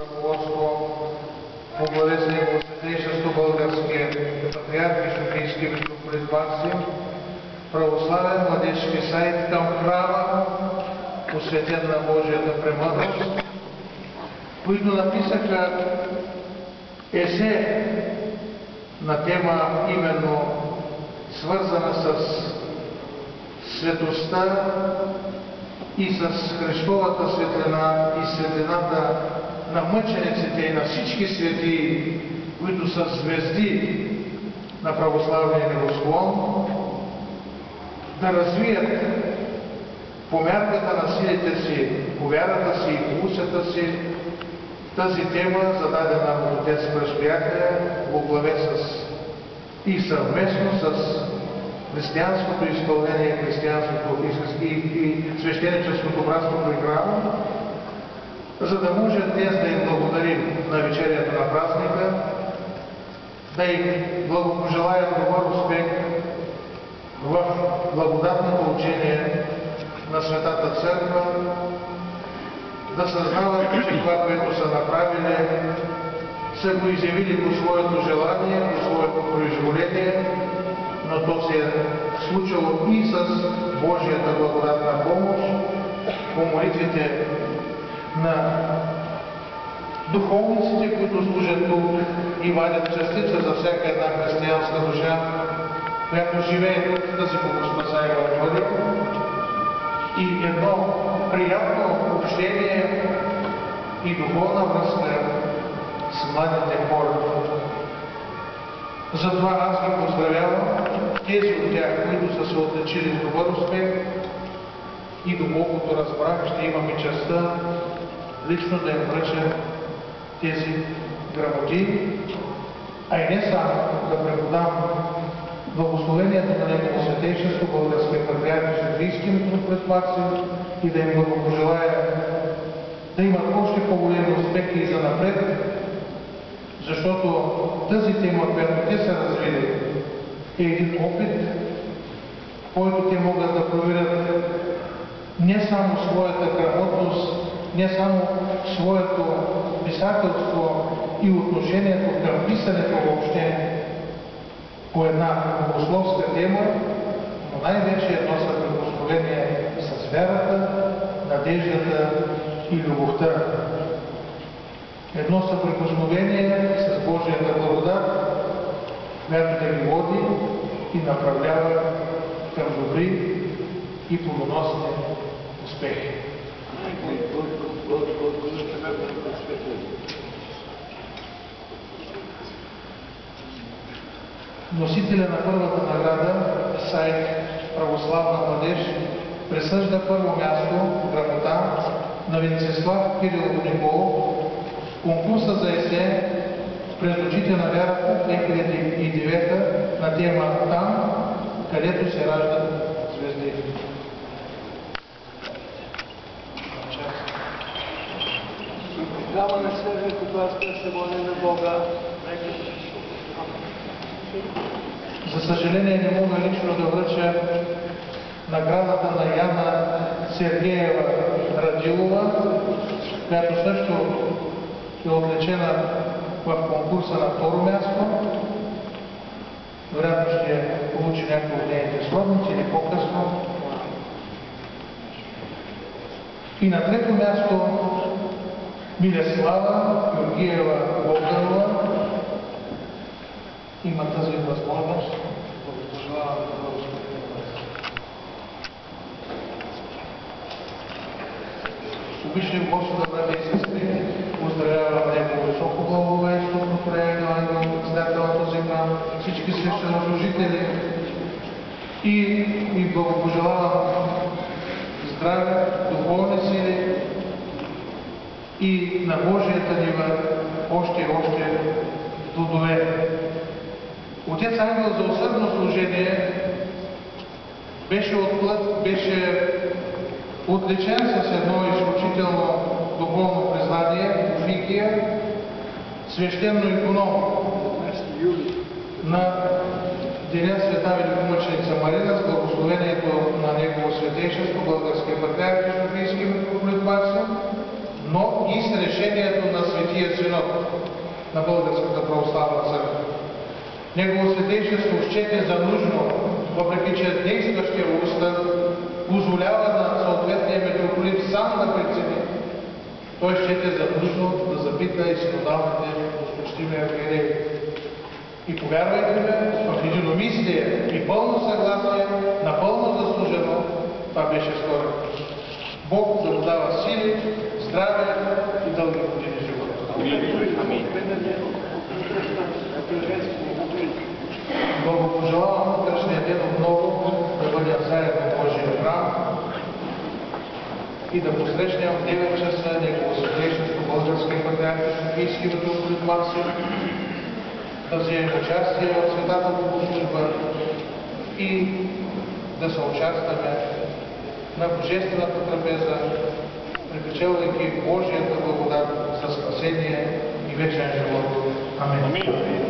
Ръководство по главе с Негово Святейшество Българския патриарх и Софийски митрополит Максим, православен младежки сайт към храма, посветен на Божията премъдрост, които написаха есе на тема именно свързана с светостта и с Христовата светлина и светлината на мъчениците и на всички светии, които са звезди на православния небосклон, да развият по мярката на силите си, по вярата си и по усета си тази тема, зададена от отец Престоятеля, во главе с и съвместно с християнското изпълнение, християнското и свещеническото братство при храма, за да може днес да им благодарим на вечерието на празника, да им благопожелаем добър успех в благодатното учение на Светата Църква, да съзнават, че това, което са направили, са го изявили по своето желание, по своето произволение, но то се е случило и с Божията благодатна помощ, по молитвите на духовниците, които служат тук и вадят частица за всяка една християнска душа, която живее тук, да си богоспасаема бъде, и едно приятно общение и духовна връзка с младите хора. Затова аз ги поздравявам, тези от тях, които са се отличили с добър успех, и доколкото разбрах, ще имам и честта лично да им връча тези грамоти, а и не само да преподам благословението на Негово Святейшество Българския патриарх и Софийски митрополит Максим и да им благопожелая да имат още по-големи успехи и занапред, защото тази тема, която те са развили, е един опит, който те могат да проверят не само своята грамотност, не само своето писателство и отношението към писането въобще по една богословска тема, но най-вече едно съприкосновение с вярата, надеждата и любовта. Едно съприкосновение с Божията благодат, която да ги води и направлява към добри и плодоносни успехи. Носителя на първата награда, сайт Православна младеж, присъжда първо място грамота на Венцислав Кирилов Николов, конкурса за есе през очите на вярата 2009 на тема "Там, където се раждат звезди". Дава на себе, когато се моли на Бога. За съжаление не мога лично да връча наградата на Яна Сергеева Радилова, която също е отличена в конкурса на второ място. Вероятно ще получи някои от нейните сродници или по-късно. И на трето място Милеслава Георгиева Богданова има тази възможност да ви пожелавам добър успех. Обичам Господа, брати и сестри, поздравявам Негово високо благовейство, проявление на ангел, председател на този храм, всички свещенослужители и благопожелавам здраве, духовни сили и на Божията нива още и още плодове. Отец Ангел за усърдно служение беше отличен с едно изключително духовно признание, офикия, свещено иконом на Деня Света Великомъченица Марина с благословението на Негово Святейшество Българския патриарх и Софийски митрополит Максим, но и с решението на Светия Синод на Българската православна църква. Негово святейшество счете за нужно, въпреки че действащия устав позволява на съответния митрополит сам да прецени, той счете за нужно да запита и синодалните досточтими архиереи. И повярвайте ме, в единомислие и пълно съгласие, напълно заслужено, това беше сторено. Бог да му дава сили, здраве и дълги години живот. Благопожелавам утрешния ден отново да бъдем заедно в Божия храм и да посрещнем в 9 часа Негово святейшество Българския патриарх Софийски митрополит Максим, да вземем участие в Светата Богослужба и да съучастваме на Божествената трапеза, припечелвайки Божията благодат за спасение и вечен живот. Амин.